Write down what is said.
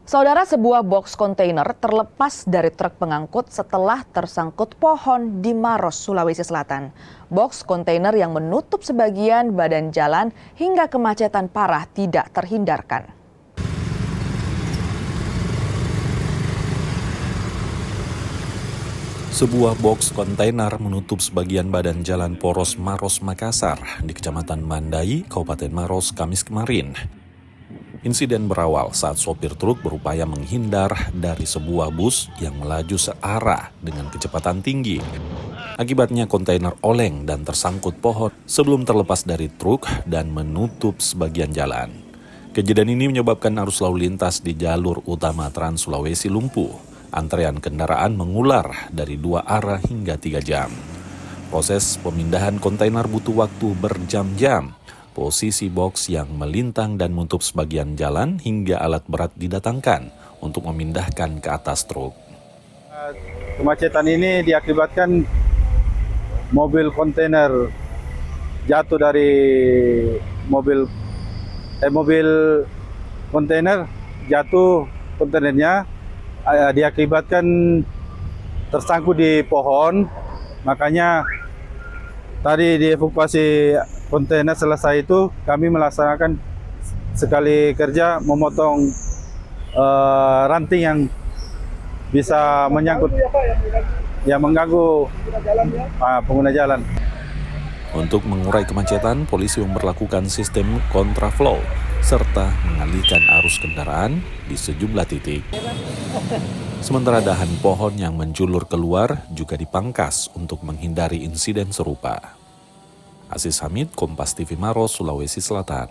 Saudara, sebuah box kontainer terlepas dari truk pengangkut setelah tersangkut pohon di Maros, Sulawesi Selatan. Box kontainer yang menutup sebagian badan jalan hingga kemacetan parah tidak terhindarkan. Sebuah box kontainer menutup sebagian badan jalan poros Maros Makassar di Kecamatan Mandai, Kabupaten Maros, Kamis kemarin. Insiden berawal saat sopir truk berupaya menghindar dari sebuah bus yang melaju searah dengan kecepatan tinggi. Akibatnya kontainer oleng dan tersangkut pohon sebelum terlepas dari truk dan menutup sebagian jalan. Kejadian ini menyebabkan arus lalu lintas di jalur utama Trans Sulawesi lumpuh. Antrean kendaraan mengular dari 2 arah hingga 3 jam. Proses pemindahan kontainer butuh waktu berjam-jam. Posisi box yang melintang dan menutup sebagian jalan hingga alat berat didatangkan untuk memindahkan ke atas truk. Kemacetan ini diakibatkan mobil kontainer jatuh dari mobil kontainer jatuh, kontainernya diakibatkan tersangkut di pohon. Makanya tadi dievakuasi kontainer selesai itu kami melaksanakan sekali kerja memotong ranting yang bisa menyangkut yang mengganggu pengguna jalan. Untuk mengurai kemacetan, polisi memberlakukan sistem kontraflow serta mengalihkan arus kendaraan di sejumlah titik. Sementara dahan pohon yang menjulur keluar juga dipangkas untuk menghindari insiden serupa. Aziz Hamid, Kompas TV Maros, Sulawesi Selatan.